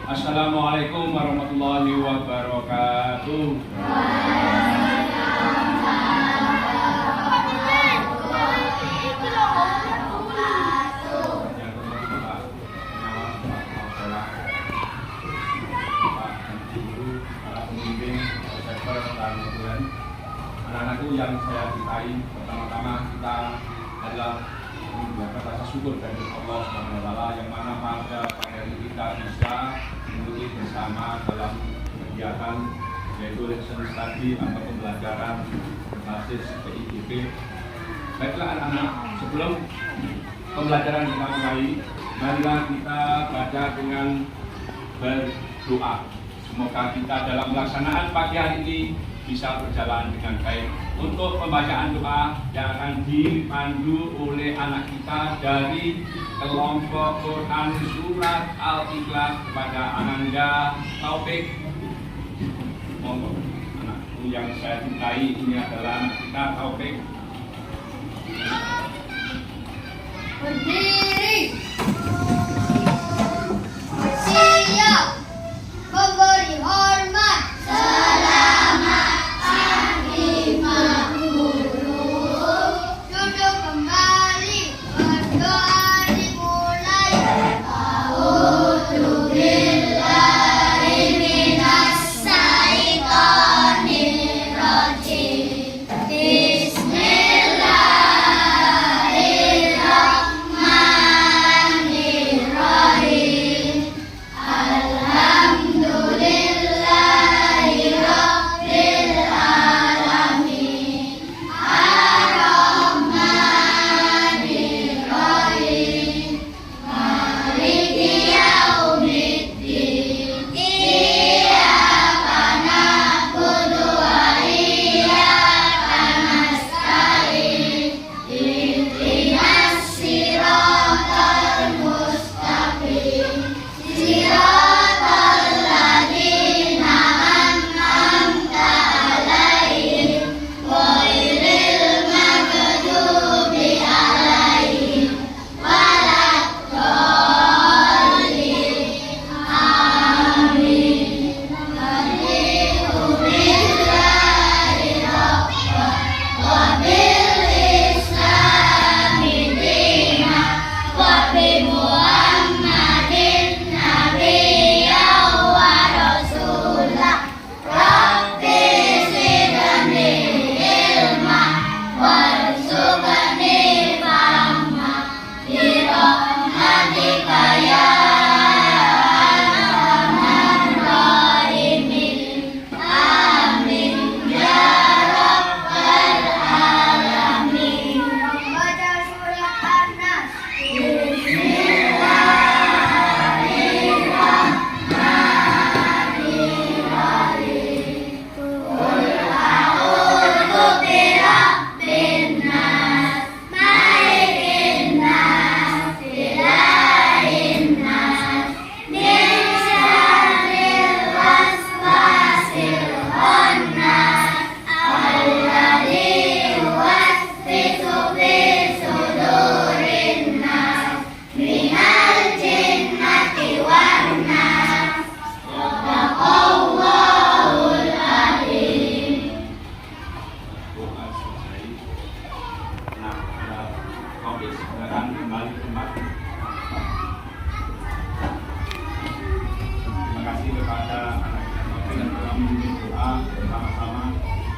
Assalamualaikum warahmatullahi wabarakatuh. Anak-anakku yang saya cintai, pertama-tama kita adalah mengucapkan rasa syukur dari Allah SWT yang mana pada hari kita bisa mengikuti bersama dalam kegiatan yaitu lesson study atau pembelajaran berbasis PIGP. Baiklah anak-anak, sebelum pembelajaran kita mulai, marilah kita baca dengan berdoa. Semoga kita dalam pelaksanaan pagi hari ini bisa berjalan dengan baik. Untuk pembacaan doa yang akan dipandu oleh anak kita dari kelompok Quran Surat Al-Ikhlas kepada Ananda Taufik. Monggo, anakku yang saya cintai, ini adalah anak kita Taufik. Berdiri. Siap. Memberi hormat. Selamat pagi Pak Guru. Duduk kembali. Berdoa dimulai. A'udzubillahi minas syaitonir rajim. Bismillahirrahmanirrahim.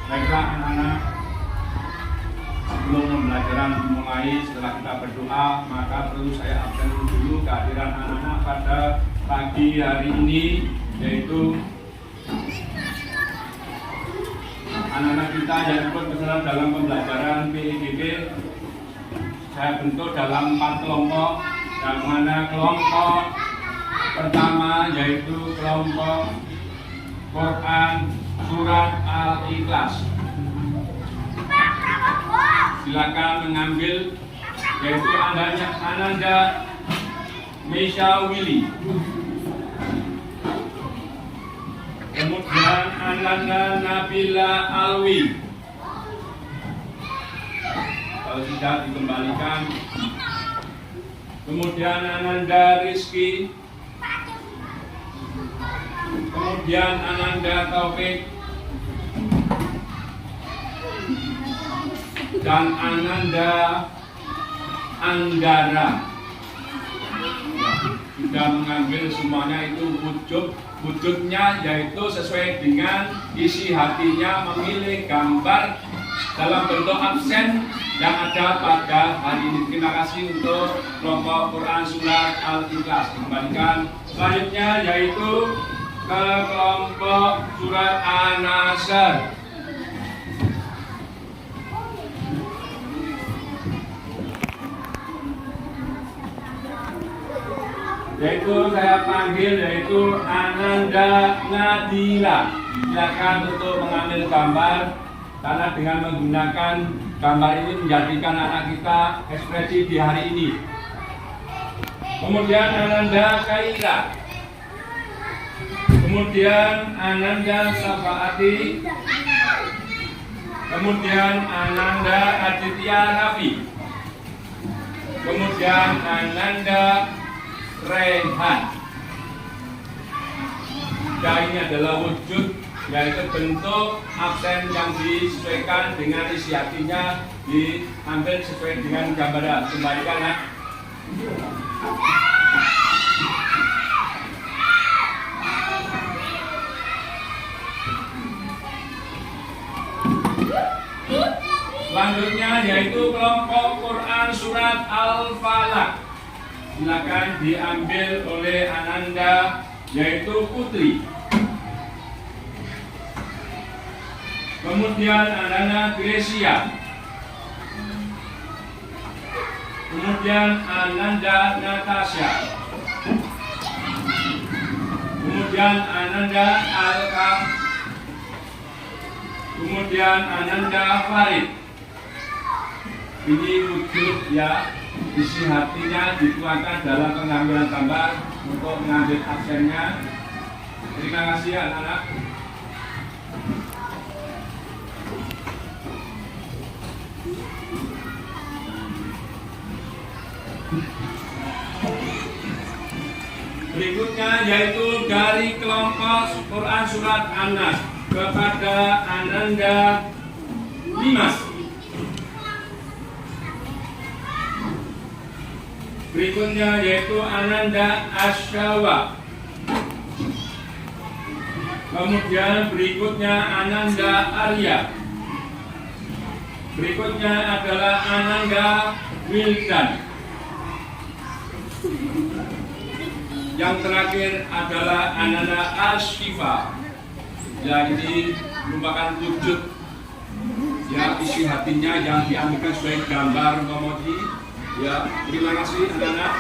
Baiklah anak-anak, sebelum pembelajaran dimulai, setelah kita berdoa, maka perlu saya absen dulu kehadiran anak-anak pada pagi hari ini, yaitu anak-anak kita yang ikut berserta dalam pembelajaran PIGP. Saya bentuk dalam 4 kelompok, yang mana kelompok pertama yaitu kelompok Quran Surat Al-Ikhlas. Silakan mengambil, yaitu Ananda Misha Willy. Kemudian Ananda Nabila Alwi. Kalau tidak dikembalikan. Kemudian Ananda Rizky. Kemudian Ananda Taufik dan Ananda Anggara sudah mengambil semuanya itu wujudnya yaitu sesuai dengan isi hatinya memilih gambar dalam bentuk absen yang ada pada hari ini. Terima kasih untuk kelompok Quran Surat Al-Ikhlas. Kembalikan selanjutnya yaitu ke kelompok Surat An-Nasr. Yaitu saya panggil yaitu Ananda Nadila. Silakan untuk mengambil gambar karena dengan menggunakan gambar ini menjadikan anak kita ekspresi di hari ini. Kemudian Ananda Kaira. Kemudian Ananda Safaati. Kemudian Ananda Aditya Rafi. Kemudian Ananda Rehan. Dan ini adalah wujud yaitu bentuk absen yang disesuaikan dengan isi hatinya, diambil sesuai dengan gambaran. Kembalikan nak. Selanjutnya yaitu kelompok Quran Surat Al-Falaq. Silakan diambil oleh Ananda yaitu Putri. Kemudian Ananda Gresia. Kemudian Ananda Natasha. Kemudian Ananda Alka. Kemudian Ananda Farid. Ini wujud ya, isi hatinya dituangkan dalam pengambilan gambar untuk mengambil absennya. Terima kasih anak-anak. Berikutnya yaitu dari kelompok Quran Surat An-Nas kepada Ananda Limas. Berikutnya yaitu Ananda Asyawa. Kemudian berikutnya Ananda Arya. Berikutnya adalah Ananda Wildan. Yang terakhir adalah Ananda Ashifa. Ya, ini merupakan wujud ya isi hatinya yang diambilkan sebagai gambar emoji. Ya, terima kasih anak-anak.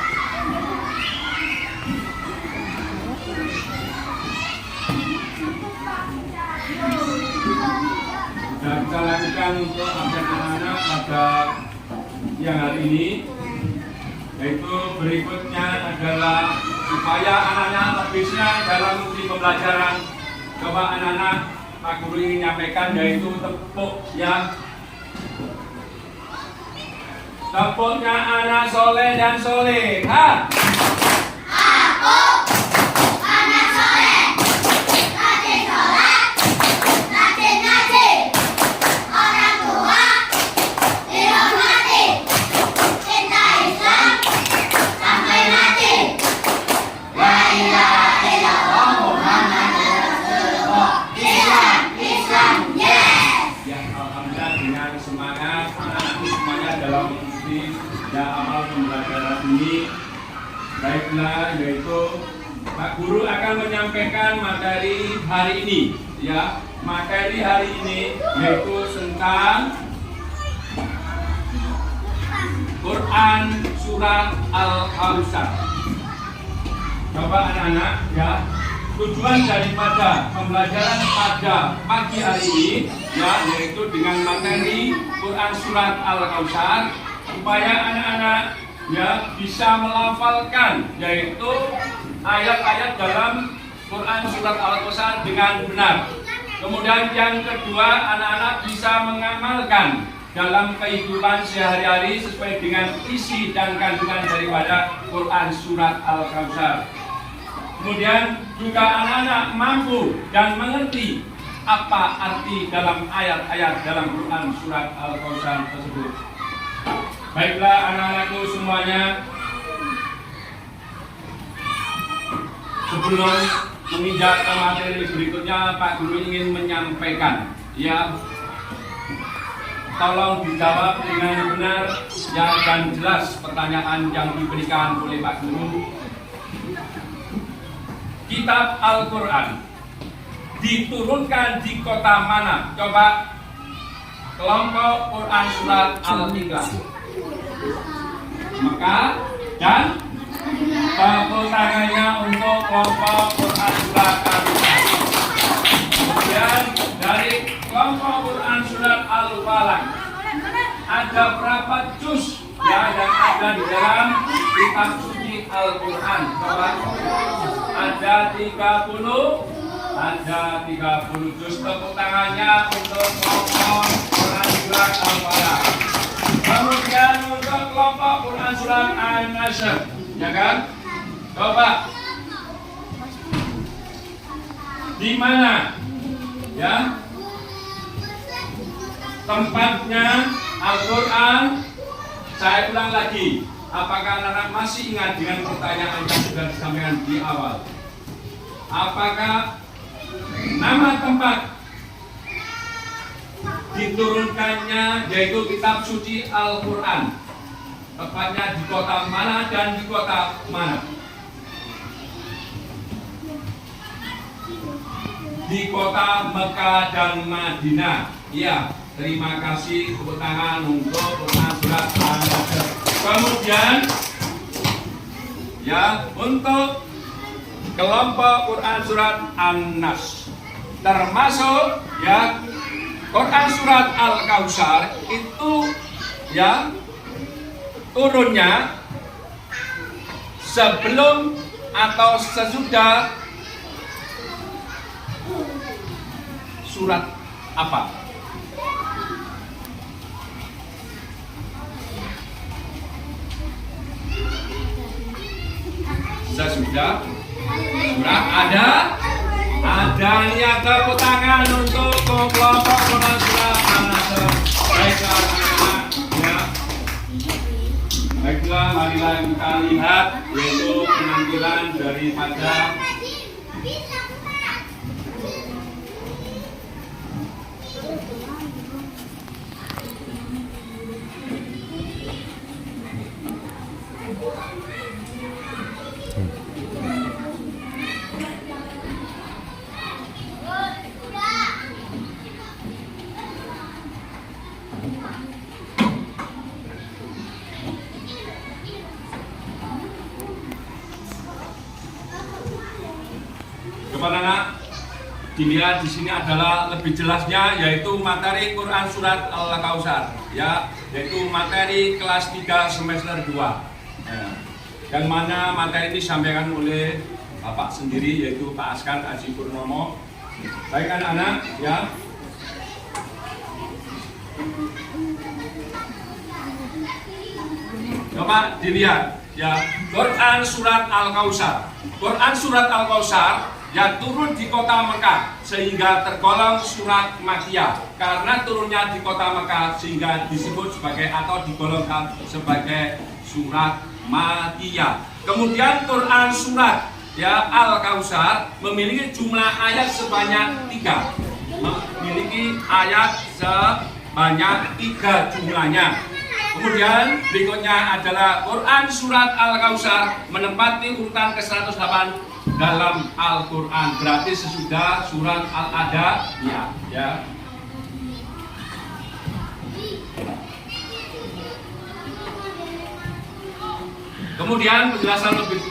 Dan kita lakukan untuk absen anak-anak pada siang hari ini. Yaitu berikutnya adalah supaya anak-anak lebih senang dalam mengikuti pembelajaran. Coba anak-anak, Pak Guru ingin menyampaikan yaitu tepuk ya. Tepuknya anak soleh dan soleha. Aku anak soleh, rajin sholat, rajin ngaji, orang tua dihormati, cinta Islam sampai mati. La ilaha illallah Muhammadur Rasulullah. Islam, yes. Ya, alhamdulillah dengan semangat anak-anak semuanya dalam dan amal pembelajaran ini. Baiklah, yaitu Pak Guru akan menyampaikan materi hari ini ya. Materi hari ini yaitu tentang Quran Surat Al-Kautsar. Coba anak-anak ya, tujuan daripada pembelajaran pada pagi hari ini ya, yaitu dengan materi Quran Surat Al-Kautsar, supaya anak-anak ya bisa melafalkan yaitu ayat-ayat dalam Quran Surat Al-Kautsar dengan benar. Kemudian yang kedua, anak-anak bisa mengamalkan dalam kehidupan sehari-hari sesuai dengan isi dan kandungan daripada Quran Surat Al-Kautsar. Kemudian juga anak-anak mampu dan mengerti apa arti dalam ayat-ayat dalam Quran surat Al-Kautsar tersebut. Baiklah anak-anakku semuanya, sebelum menginjak ke materi berikutnya, Pak Guru ingin menyampaikan, ya, tolong dijawab dengan benar dan jelas pertanyaan yang diberikan oleh Pak Guru. Kitab Al-Quran diturunkan di kota mana? Coba kelompok Quran surat Al-Ikhlas. Maka dan tepuk tangannya untuk kelompok Quran surat Al-Ikhlas. Kemudian dari kelompok Quran surat Al-Falaq, ada berapa juz yang ada di dalam kitab suci Al-Quran? Coba. Ada 30 juz. Tepuk tangannya untuk kelompok Quran surat Al-Falaq. Kemudian untuk kelompok Quran surat An-Nasr, ya kan? Coba. Di mana? Ya. Tempatnya Al-Quran. Saya ulang lagi. Apakah anak-anak masih ingat dengan pertanyaan yang sudah disampaikan di awal? Apakah nama tempat diturunkannya yaitu kitab suci Al-Quran, tepatnya di kota mana dan di kota mana? Di kota Mekah dan Madinah. Ya, terima kasih. Tepuk tangan untuk Quran surat An-Nasr. Kemudian, ya, untuk kelompok Quran surat An-Nas, termasuk ya Quran surat Al-Kautsar itu ya turunnya sebelum atau sesudah surat apa? Sesudah surat ada lihat tepuk tangan untuk kelompok Quran surat An-Nasr. Baiklah anak-anak, ya. Baiklah, marilah kita lihat yaitu penampilan daripada kepada anak dilihat di sini adalah lebih jelasnya yaitu materi Quran surat Al-Kautsar, ya, yaitu materi kelas 3 semester 2. Ya. Dan mana materi ini disampaikan oleh Bapak sendiri yaitu Pak Askar Aji Purnomo. Baik anak-anak, ya. Coba dilihat, ya, Quran surat Al-Kautsar. Quran surat Al-Kautsar yang turun di kota Mekah sehingga tergolong surat Makkiyah. Karena turunnya di kota Mekah sehingga disebut sebagai atau digolongkan sebagai surat Makkiyah. Kemudian Quran surat ya Al-Kautsar memiliki jumlah ayat sebanyak 3. Memiliki ayat sebanyak 3 jumlahnya. Kemudian berikutnya adalah Quran surat Al-Kautsar menempati urutan ke-108 dalam Al-Quran, berarti sesudah surat Al-Adiyah, ya. Kemudian penjelasan lebih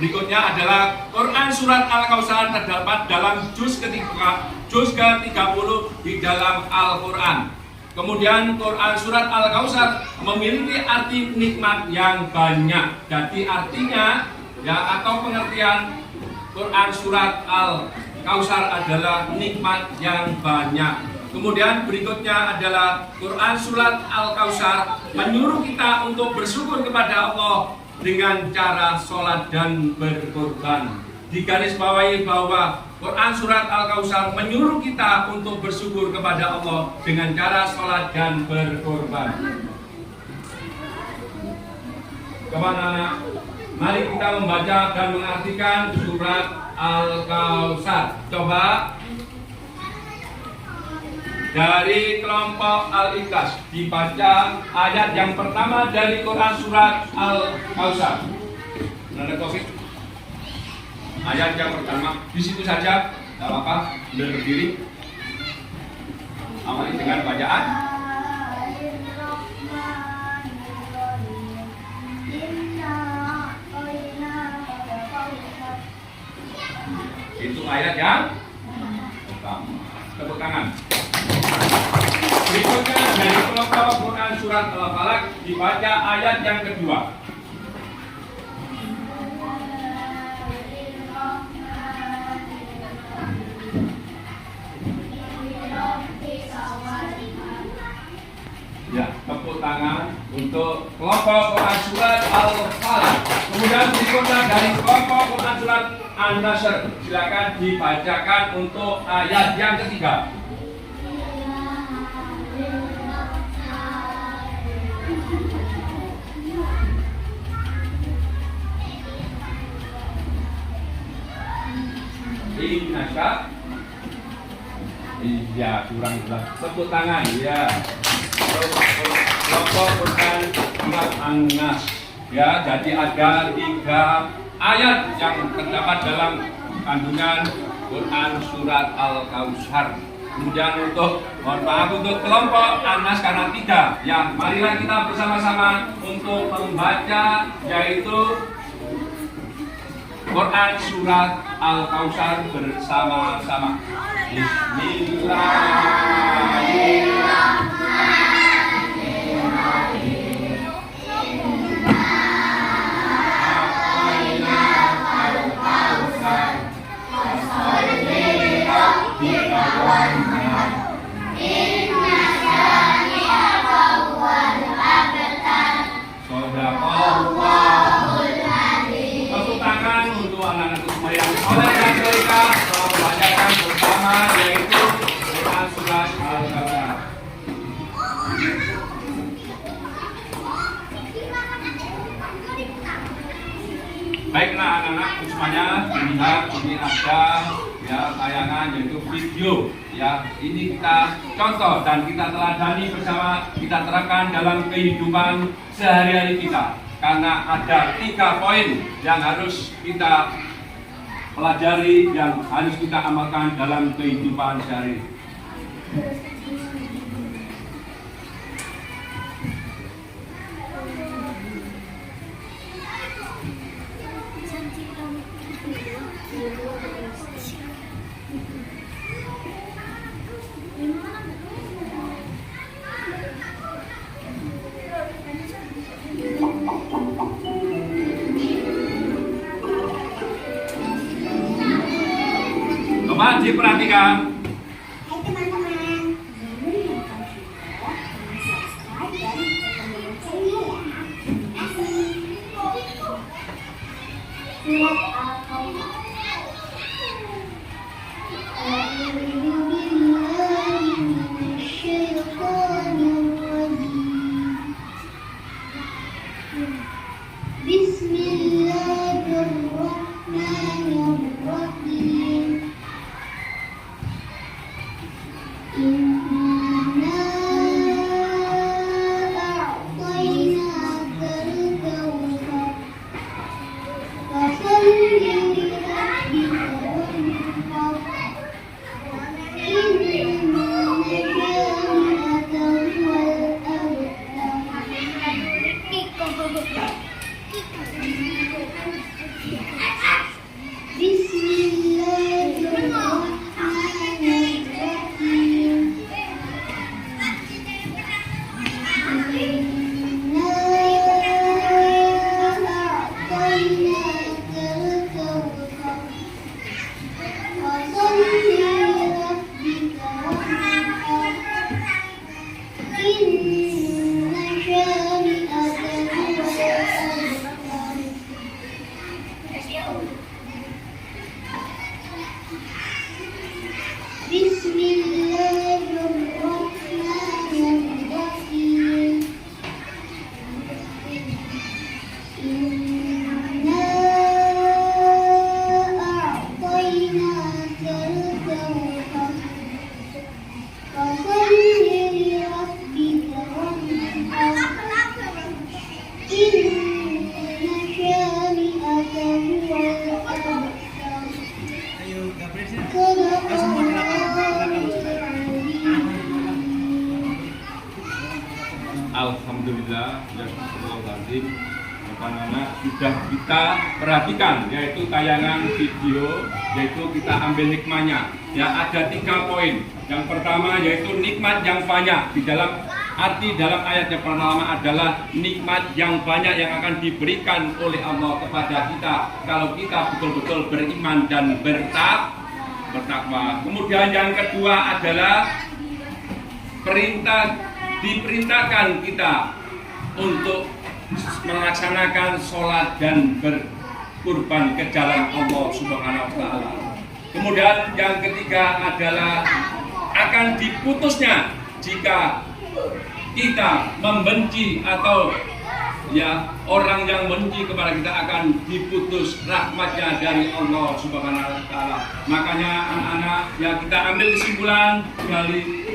berikutnya adalah Quran surat Al-Kautsar terdapat dalam juz ke-30 di dalam Al-Quran. Kemudian Quran surat Al-Kautsar memiliki arti nikmat yang banyak. Jadi artinya ya atau pengertian Quran surat Al-Kautsar adalah nikmat yang banyak. Kemudian berikutnya adalah Quran surat Al-Kautsar menyuruh kita untuk bersyukur kepada Allah dengan cara sholat dan berkorban. digarisbawahi bahwa Quran Surat Al-Kautsar menyuruh kita untuk bersyukur kepada Allah dengan cara sholat dan berkorban. Kepada mari kita membaca dan mengartikan Surat Al-Kautsar. Coba dari kelompok Al-Ikhlas dibaca ayat yang pertama dari Quran Surat Al-Kautsar. Ada topik ayat yang pertama di situ saja, tidak apa-apa, sudah berdiri. Awali dengan bacaan. Itu ayat yang pertama. Tepuk tangan. Berikutnya dari kelompok Quran Surat Al-Falaq dibaca ayat yang kedua. Ya, tepuk tangan untuk kelompok Quran Surat Al-Falaq. Kemudian berikutnya dari kelompok Quran Surat An-Nasr, silakan dibacakan untuk ayat yang ketiga. Inasya. Iya, kurang jelas. Tepuk tangan, ya. Kelompok Quran Surat An-Nas. Ya, jadi ada 3 ayat yang terdapat dalam kandungan Quran Surat Al-Kautsar. Kemudian untuk, mohon maaf untuk kelompok An-Nas karena 3. Ya, marilah kita bersama-sama untuk membaca yaitu Quran Surat Al-Kautsar bersama-sama. Tepuk tangan untuk anak-anak semua yang soleh dan solehah telah membacakan bersama yaitu Quran Surat Al-Kautsar. Baiklah anak-anak semuanya, dilihat ini ada ya tayangan yaitu video ya, ini kita contoh dan kita teladani bersama, kita terapkan dalam kehidupan sehari-hari kita karena ada 3 poin yang harus kita pelajari, yang harus kita amalkan dalam kehidupan sehari-hari. Coba diperhatikan. Hai teman-teman, jangan lupa subscribe dan tekan loncengnya ya. Surat Al-Kautsar. Bismillahirrahmanirrahim. Inna a'tainaka al-kautsar. Fasalli lirabbika wanhar. Inna shani'aka huwal abtar. Bismillahirrahmanirrahim. Inna a'tainaka al-kautsar. Fasalli lirabbika wanhar. Inna shani'aka huwal abtar. alhamdulillah ya Astagfirullahaladzim, sudah kita perhatikan, yaitu tayangan video, yaitu kita ambil nikmatnya. Ya, ada 3 poin. Yang pertama yaitu nikmat yang banyak. Di dalam arti dalam ayat yang pertama adalah nikmat yang banyak yang akan diberikan oleh Allah kepada kita kalau kita betul-betul beriman dan bertakwa. Kemudian yang kedua adalah diperintahkan kita untuk melaksanakan sholat dan berkurban ke jalan Allah Subhanahu wa Ta'ala. Kemudian yang ketiga adalah akan diputusnya jika kita membenci atau ya orang yang benci kepada kita akan diputus rahmatnya dari Allah Subhanahu wa Ta'ala. Makanya anak-anak ya kita ambil kesimpulan dari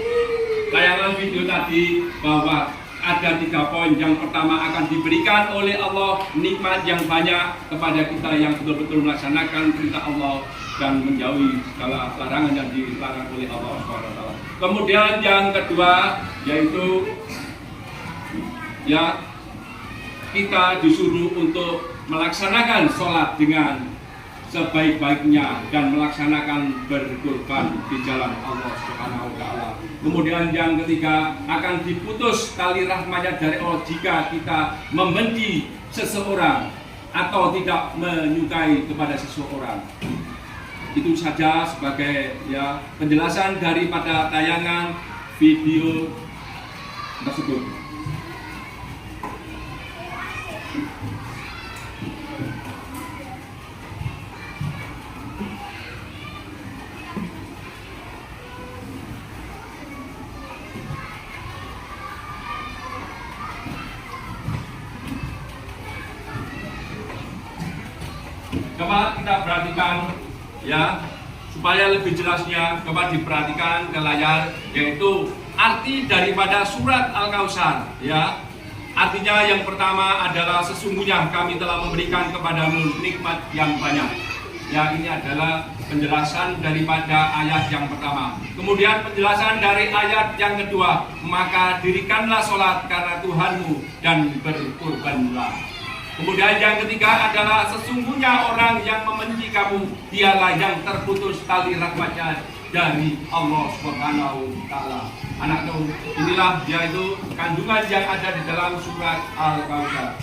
tayangan video tadi bahwa ada 3 poin. Yang pertama akan diberikan oleh Allah nikmat yang banyak kepada kita yang betul-betul melaksanakan perintah Allah dan menjauhi segala larangan yang dilarang oleh Allah SWT. Kemudian yang kedua yaitu ya kita disuruh untuk melaksanakan sholat dengan sebaik-baiknya dan melaksanakan berkurban di jalan Allah Subhanahu wa Ta'ala. Kemudian yang ketiga akan diputus tali rahmatnya dari Allah jika kita membenci seseorang atau tidak menyukai kepada seseorang. Itu saja sebagai ya penjelasan daripada tayangan video tersebut. Coba kita perhatikan ya supaya lebih jelasnya, coba diperhatikan ke layar, yaitu arti daripada surat Al-Kautsar ya. Artinya yang pertama adalah sesungguhnya kami telah memberikan kepadamu nikmat yang banyak. Ya, ini adalah penjelasan daripada ayat yang pertama. Kemudian penjelasan dari ayat yang kedua, maka dirikanlah sholat karena Tuhanmu dan berkurbanlah. Kemudian yang ketiga adalah sesungguhnya orang yang membenci kamu, dialah yang terputus tali rahmatnya dari Allah Subhanahu wa Ta'ala. Anakku, inilah yaitu kandungan yang ada di dalam surat Al-Kautsar.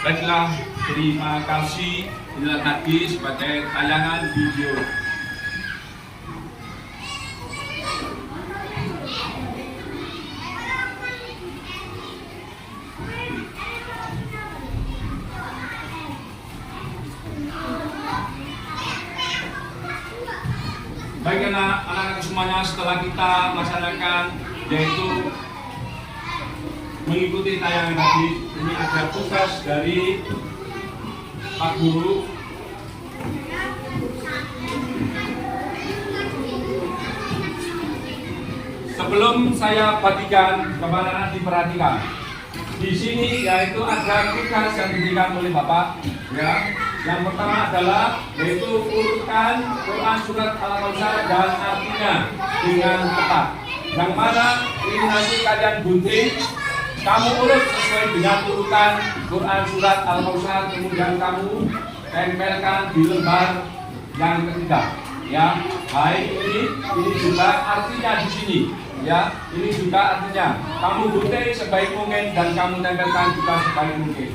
Baiklah, terima kasih. Inilah tadi sebagai tayangan video. Baik anak-anak semuanya, setelah kita melaksanakan yaitu mengikuti tayangan tadi, ini ada tugas dari Pak Guru. Sebelum saya bagikan kepada anak diperhatikan. Di sini yaitu ada tugas yang diberikan oleh Bapak ya. Yang pertama adalah yaitu urutkan Quran surat Al-Kautsar dan artinya dengan tepat. Yang mana ini nanti kalian gunting, kamu urut sesuai dengan urutan Quran surat Al-Kautsar, kemudian kamu tempelkan di lembar yang ketiga. Ya, baik ini juga artinya di sini. Ya, ini juga artinya kamu gunting sebaik mungkin dan kamu tempelkan juga sebaik mungkin.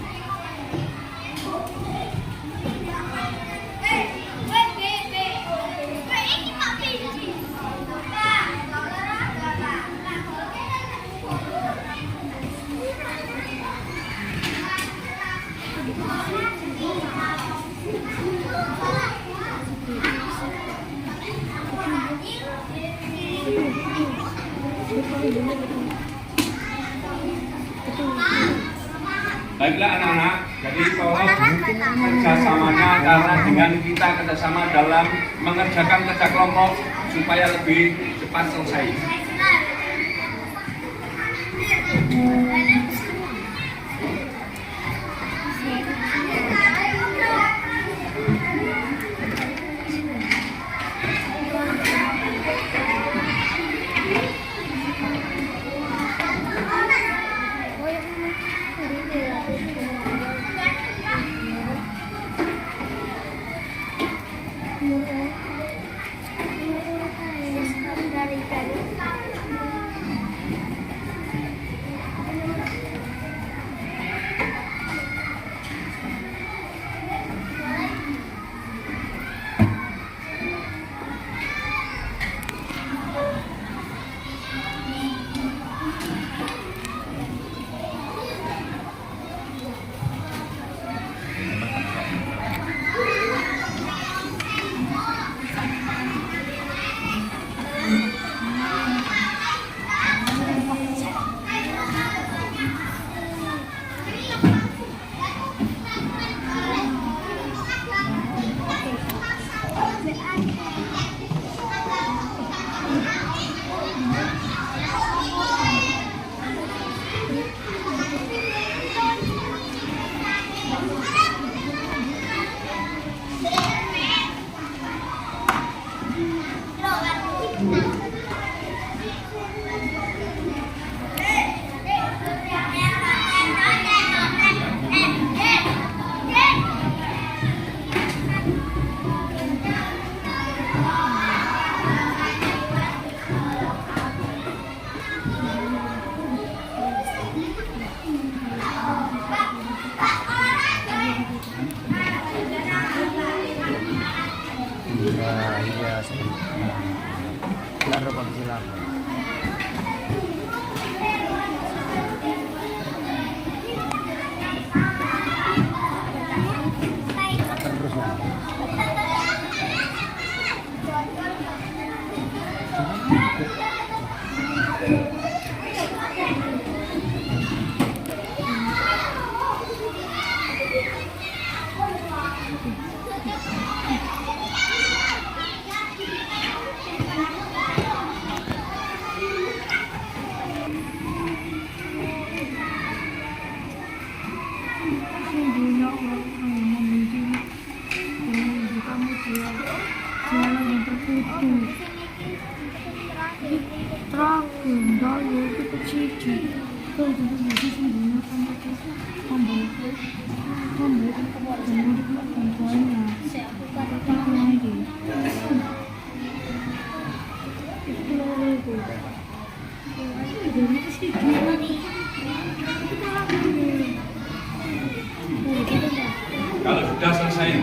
Baiklah anak-anak, jadi tolong kerjasamanya karena dengan kita kerjasama dalam mengerjakan kerja kelompok supaya lebih cepat selesai.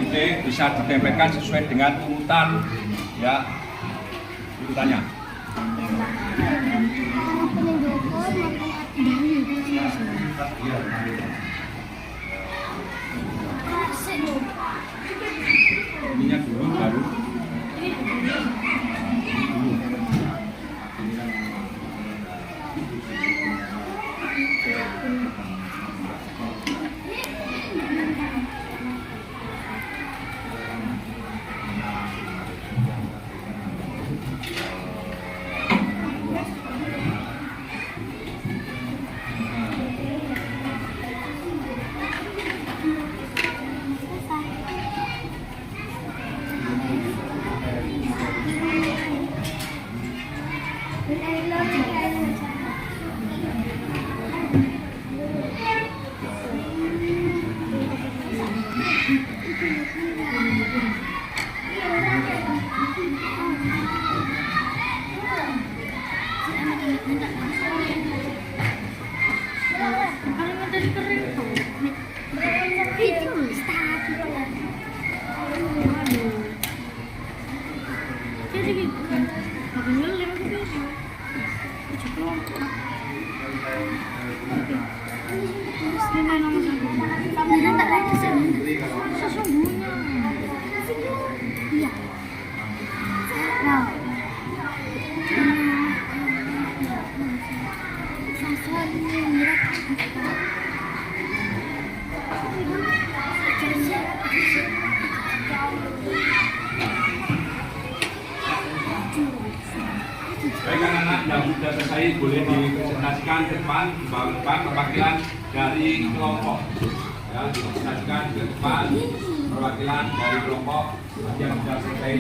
gunting bisa ditempelkan sesuai dengan urutan ya urutannya. Ininya dulu baru. Baik anak-anak yang sudah selesai boleh dipresentasikan ke depan perwakilan dari kelompok. Ya, dipresentasikan ke depan perwakilan dari kelompok yang sudah selesai.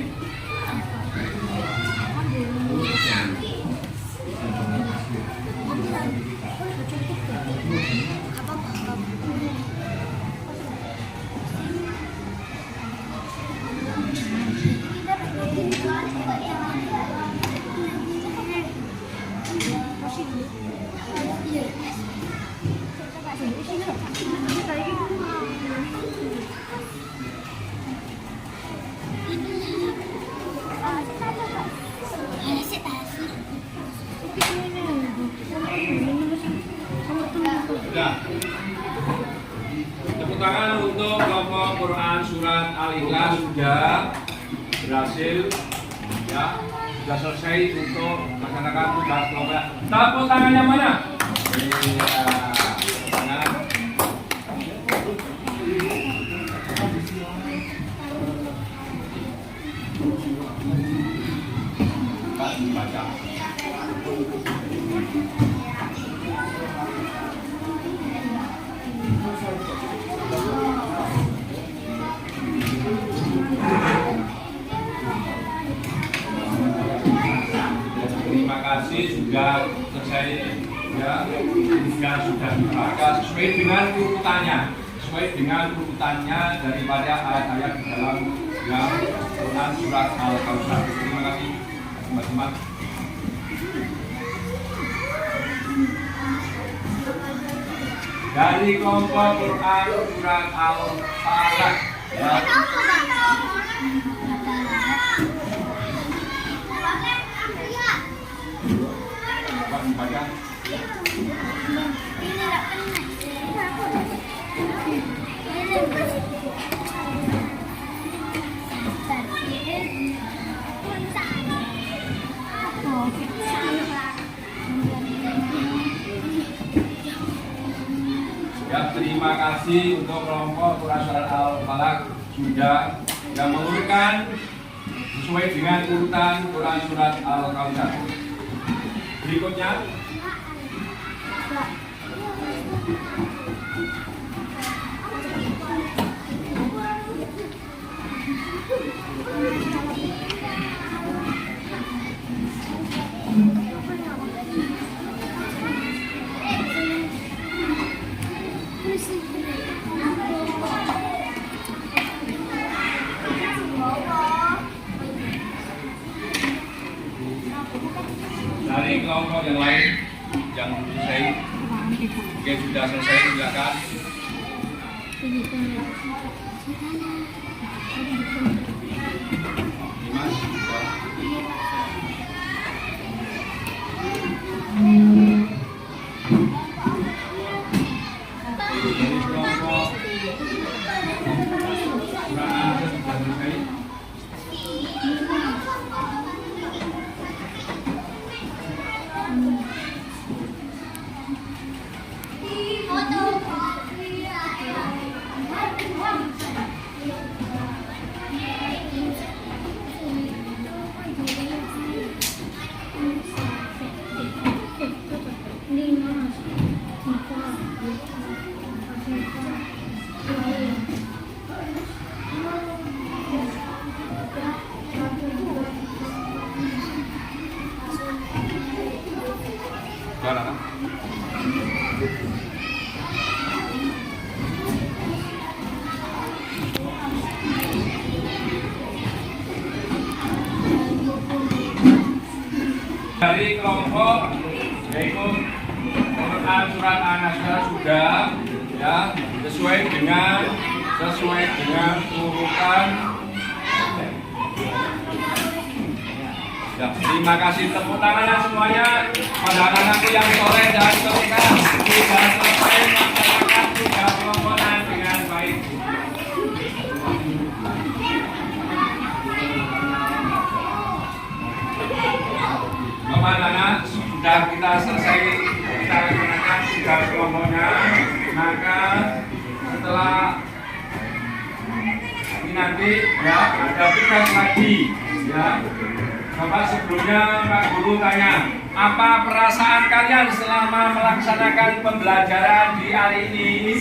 Sudah. Tepuk tangan untuk kelompok Quran surat Al-Ikhlas sudah berhasil ya, sudah selesai untuk melaksanakan tugas kelompok. Tepuk tangan yang mana? Iya. Tangan. Baca. Terima kasih sudah selesai ya, sudah dibaca sesuai dengan urutannya daripada ayat-ayat di dalam yang Quran surat Al-Kautsar. Terima kasih teman-teman. Dari kelompok Quran surat Al-Falaq ya. Baca. Ya, terima kasih untuk kelompok Quran surat Al-Falaq sudah mengurutkan sesuai dengan urutan Quran surat Al-Kautsar. Berikutnya dari kelompok yang lain yang selesai, mungkin sudah selesai, silakan. Mas, dari kelompok surat An-Nisa sudah selesai. Sudah, kan? Dari kelompok yaitu Quran surat An-Nisa sudah ya sesuai dengan urutan. Ya, terima kasih, tepuk tangan semuanya pada anak-anakku yang soleh dan solehah. Sudah selesai melaksanakan tugas kelompokan dengan baik. Anak-anak, sudah kita selesai kita laksanakan tugas kelompoknya, maka setelah ini nanti ya ada tugas lagi ya. Bapak, sebelumnya Pak Guru tanya, apa perasaan kalian selama melaksanakan pembelajaran di hari ini?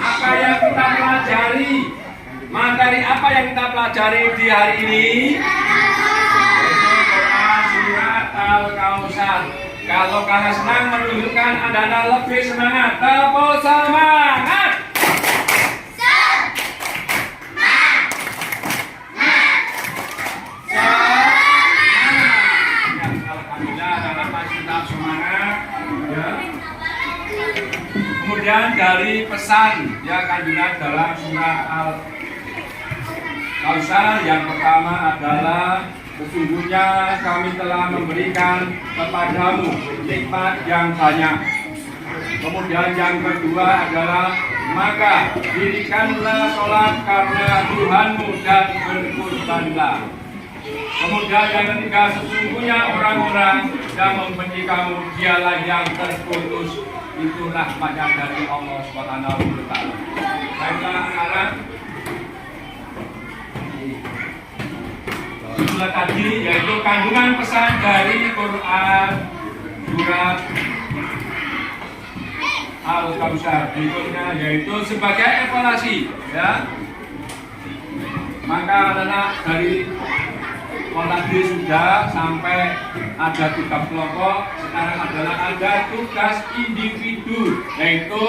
Apa yang kita pelajari? Materi apa yang kita pelajari di hari ini? Quran surat Al-Kautsar. Kalau kalian senang, menunjukkan Anda lebih semangat. Tepuk semangat! Kemudian dari pesan ya kanjungan dalam surat Al-Kautsar yang pertama adalah sesungguhnya kami telah memberikan kepadamu nikmat yang banyak. Kemudian yang kedua adalah maka dirikanlah sholat karena Tuhanmu dan berkurbanlah. Kemudian yang ketiga, sesungguhnya orang-orang yang membenci kamu dialah yang terputus, itulah pajak dari Allah Subhanahu wa Ta'ala. Baiklah anak-anak, itulah tadi yaitu kandungan pesan dari Quran surat Al-Kautsar. Berikutnya yaitu sebagai evaluasi ya. Maka anak-anak dari tadi sudah sampai ada tugas kelompok, sekarang adalah ada tugas individu, yaitu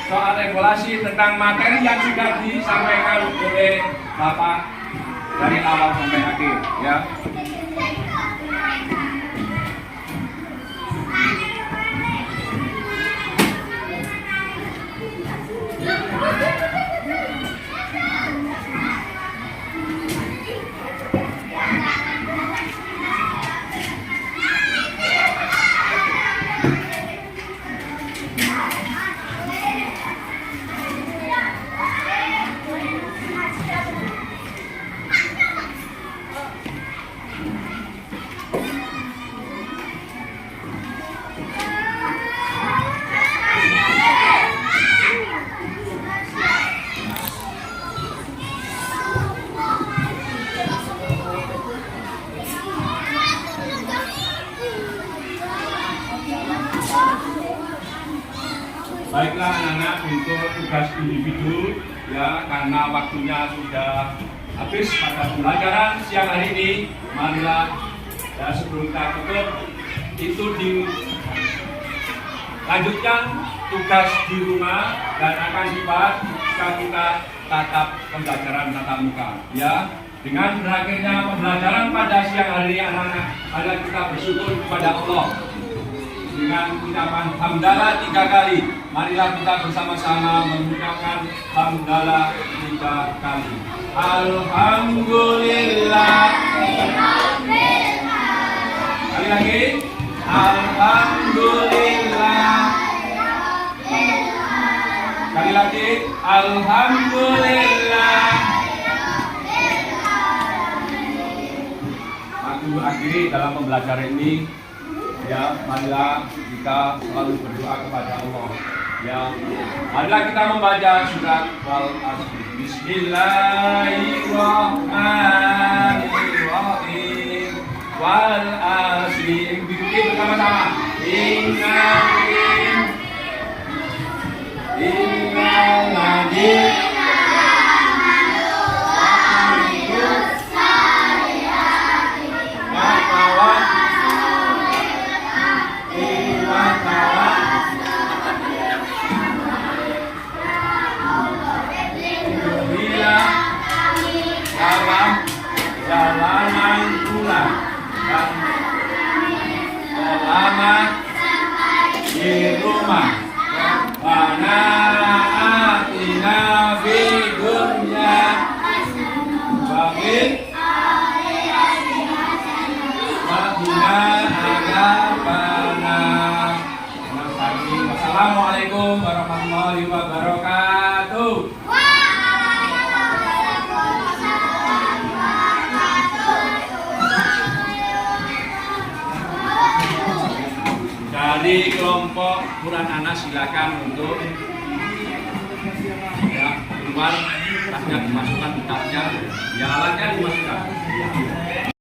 soal evaluasi tentang materi yang sudah disampaikan oleh Bapak dari awal sampai akhir ya. Baiklah anak-anak, untuk tugas individu ya, karena waktunya sudah habis pada pembelajaran siang hari ini, marilah ya, sebelum kita tutup itu dilanjutkan tugas di rumah dan akan dibahas jika kita tatap pembelajaran tatap muka ya. Dengan berakhirnya pembelajaran pada siang hari ini anak-anak, kita bersyukur kepada Allah dengan ucapan hamdalah 3 kali. Marilah kita bersama-sama mengucapkan hamdalah 3 kali. Alhamdulillah. Kali lagi. Alhamdulillah. Kali lagi. Alhamdulillah. Aku akhiri dalam pembelajaran ini. Ya, marilah kita selalu berdoa kepada Allah. Ya, marilah kita membaca surat Wal Asr. Bismillahirrahmanirrahim. Wal Asr. Diikuti bersama-sama. Innal jalanan pulang dan selamat di rumah. Rabbana atina fid dunya hasanah wa qina adzabannar. Wassalamualaikum warahmatullahi wabarakatuh. Dari kelompok Quran Anak silakan untuk ya keluar, tasnya dimasukkan di tasnya, ya alatnya dimasukkan.